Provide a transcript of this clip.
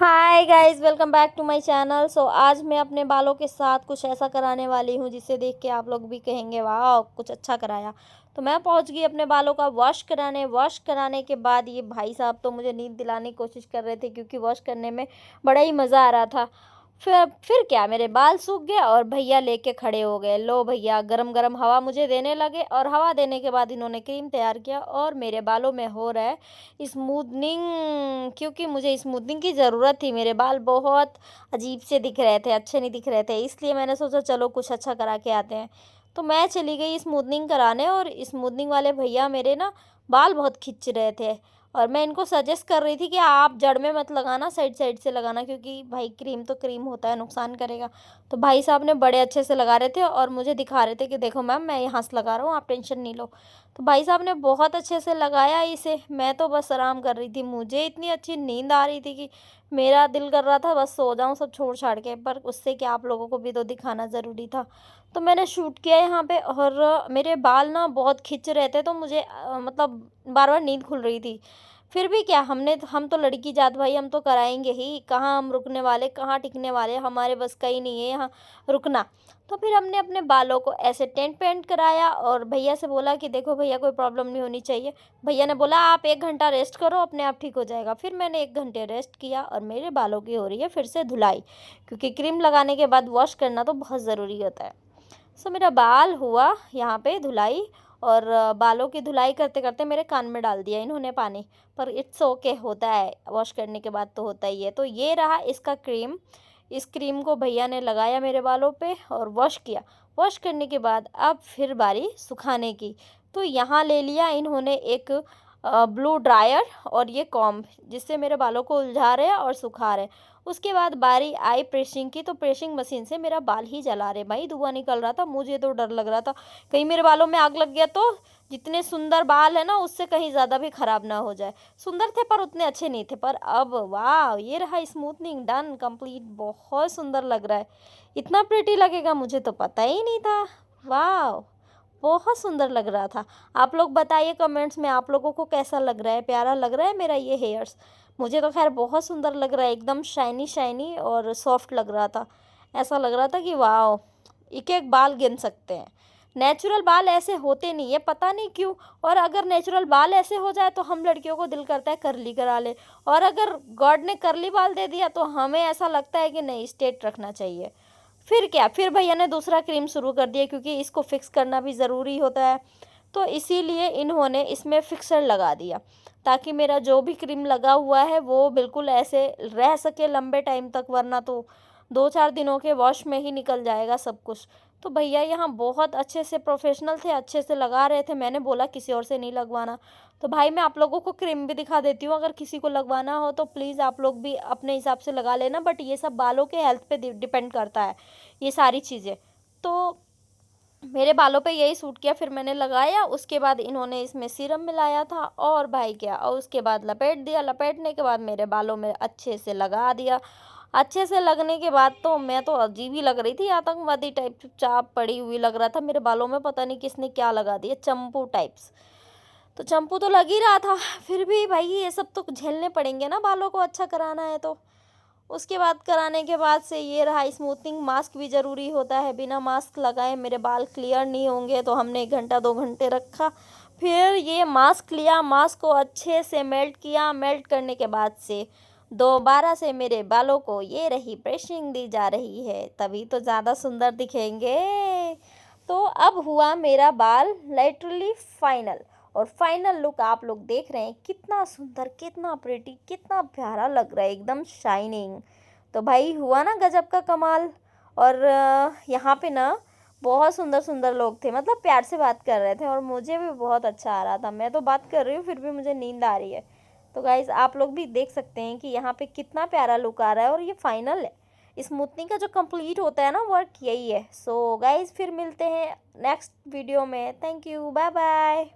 Hi guys, welcome back to my channel. आज मैं अपने बालों के साथ कुछ ऐसा कराने वाली हूँ जिसे देख के आप लोग भी कहेंगे वाह कुछ अच्छा कराया। तो मैं पहुँच गई अपने बालों का वॉश कराने के बाद ये भाई साहब तो मुझे नींद दिलाने की कोशिश कर रहे थे क्योंकि वॉश करने में बड़ा ही मज़ा आ रहा था। फिर क्या, मेरे बाल सूख गए और भैया लेके खड़े हो गए। लो भैया, गरम गरम हवा मुझे देने लगे और हवा देने के बाद इन्होंने क्रीम तैयार किया और मेरे बालों में हो रहा है स्मूथनिंग, क्योंकि मुझे स्मूथनिंग की ज़रूरत थी। मेरे बाल बहुत अजीब से दिख रहे थे, अच्छे नहीं दिख रहे थे, इसलिए मैंने सोचा चलो कुछ अच्छा करा के आते हैं। तो मैं चली गई स्मूथनिंग कराने और स्मूथनिंग वाले भैया मेरे ना बाल बहुत खिंच रहे थे और मैं इनको सजेस्ट कर रही थी कि आप जड़ में मत लगाना, साइड साइड से लगाना, क्योंकि भाई क्रीम तो क्रीम होता है, नुकसान करेगा। तो भाई साहब ने बड़े अच्छे से लगा रहे थे और मुझे दिखा रहे थे कि देखो मैम, मैं यहाँ से लगा रहा हूँ, आप टेंशन नहीं लो। तो भाई साहब ने बहुत अच्छे से लगाया इसे। मैं तो बस आराम कर रही थी, मुझे इतनी अच्छी नींद आ रही थी कि मेरा दिल कर रहा था बस सो जाऊँ सब छोड़ छाड़ के, पर उससे क्या, आप लोगों को भी तो दिखाना ज़रूरी था। तो मैंने शूट किया यहाँ पे और मेरे बाल ना बहुत खिंच रहे थे, तो मुझे मतलब बार बार नींद खुल रही थी। फिर भी क्या, हम तो लड़की जात भाई, हम तो कराएंगे ही, कहाँ हम रुकने वाले, कहाँ टिकने वाले, हमारे बस का ही नहीं है यहाँ रुकना। तो फिर हमने अपने बालों को ऐसे टेंट पेंट कराया और भैया से बोला कि देखो भैया, कोई प्रॉब्लम नहीं होनी चाहिए। भैया ने बोला आप 1 घंटा रेस्ट करो, अपने आप ठीक हो जाएगा। फिर मैंने 1 घंटे रेस्ट किया और मेरे बालों की हो रही है फिर से धुलाई, क्योंकि क्रीम लगाने के बाद वॉश करना तो बहुत ज़रूरी होता है। मेरा बाल हुआ यहाँ पे धुलाई और बालों की धुलाई करते करते मेरे कान में डाल दिया इन्होंने पानी, पर इट्स ओके, होता है, वॉश करने के बाद तो होता ही है। तो ये रहा इसका क्रीम। इस क्रीम को भैया ने लगाया मेरे बालों पे और वॉश किया। वॉश करने के बाद अब फिर बारी सुखाने की। तो यहाँ ले लिया इन्होंने एक ब्लू ड्रायर और ये कॉम्ब, जिससे मेरे बालों को उलझा रहे हैं और सुखा रहे हैं। उसके बाद बारी आई प्रेसिंग की, तो प्रेसिंग मशीन से मेरा बाल ही जला रहे भाई, धुआं निकल रहा था, मुझे तो डर लग रहा था कहीं मेरे बालों में आग लग गया तो जितने सुंदर बाल है ना उससे कहीं ज़्यादा भी ख़राब ना हो जाए। सुंदर थे पर उतने अच्छे नहीं थे। पर अब वाह, ये रहा स्मूथनिंग डन कंप्लीट, बहुत सुंदर लग रहा है। इतना प्रिटी लगेगा मुझे तो पता ही नहीं था। वाह, बहुत सुंदर लग रहा था। आप लोग बताइए कमेंट्स में, आप लोगों को कैसा लग रहा है, प्यारा लग रहा है मेरा ये हेयर्स? मुझे तो खैर बहुत सुंदर लग रहा है, एकदम शाइनी शाइनी और सॉफ्ट लग रहा था। ऐसा लग रहा था कि वाह, एक एक बाल गिन सकते हैं। नेचुरल बाल ऐसे होते नहीं है, पता नहीं क्यों। और अगर नेचुरल बाल ऐसे हो जाए तो हम लड़कियों को दिल करता है करली करा ले, और अगर गॉड ने करली बाल दे दिया तो हमें ऐसा लगता है कि नहीं, स्ट्रेट रखना चाहिए। फिर क्या, फिर भैया ने दूसरा क्रीम शुरू कर दिया, क्योंकि इसको फिक्स करना भी ज़रूरी होता है। तो इसीलिए इन्होंने इसमें फिक्सर लगा दिया, ताकि मेरा जो भी क्रीम लगा हुआ है वो बिल्कुल ऐसे रह सके लंबे टाइम तक, वरना तो 2-4 दिनों के वॉश में ही निकल जाएगा सब कुछ। तो भैया यहाँ बहुत अच्छे से प्रोफेशनल थे, अच्छे से लगा रहे थे। मैंने बोला किसी और से नहीं लगवाना। तो भाई मैं आप लोगों को क्रीम भी दिखा देती हूँ, अगर किसी को लगवाना हो तो प्लीज़ आप लोग भी अपने हिसाब से लगा लेना, बट ये सब बालों के हेल्थ पे डिपेंड करता है ये सारी चीज़ें। तो मेरे बालों पे यही सूट किया, फिर मैंने लगाया। उसके बाद इन्होंने इसमें सीरम मिलाया था और भाई क्या, और उसके बाद लपेट दिया। लपेटने के बाद मेरे बालों में अच्छे से लगा दिया। अच्छे से लगने के बाद तो मैं तो अजीब ही लग रही थी, आतंकवादी टाइप चुपचाप पड़ी हुई लग रहा था। मेरे बालों में पता नहीं किसने क्या लगा दिया, चंपू टाइप्स। तो चंपू तो लग ही रहा था, फिर भी भाई ये सब तो झेलने पड़ेंगे ना, बालों को अच्छा कराना है तो। उसके बाद कराने के बाद से ये रहा स्मूथनिंग। मास्क भी ज़रूरी होता है, बिना मास्क लगाए मेरे बाल क्लियर नहीं होंगे। तो हमने 1 घंटा 2 घंटे रखा, फिर ये मास्क लिया, मास्क को अच्छे से मेल्ट किया। मेल्ट करने के बाद से दोबारा से मेरे बालों को ये रही ब्रशिंग दी जा रही है, तभी तो ज़्यादा सुंदर दिखेंगे। तो अब हुआ मेरा बाल लिटरली फाइनल, और फाइनल लुक आप लोग देख रहे हैं, कितना सुंदर, कितना प्रिटी, कितना प्यारा लग रहा है, एकदम शाइनिंग। तो भाई हुआ ना गजब का कमाल। और यहाँ पे ना बहुत सुंदर सुंदर लोग थे, मतलब प्यार से बात कर रहे थे और मुझे भी बहुत अच्छा आ रहा था। मैं तो बात कर रही हूँ फिर भी मुझे नींद आ रही है। तो गाइज़ आप लोग भी देख सकते हैं कि यहाँ पे कितना प्यारा लुक आ रहा है, और ये फाइनल है। स्मूथनिंग का जो कंप्लीट होता है ना वर्क, यही है। सो गाइज़ फिर मिलते हैं नेक्स्ट वीडियो में। Thank you, bye bye.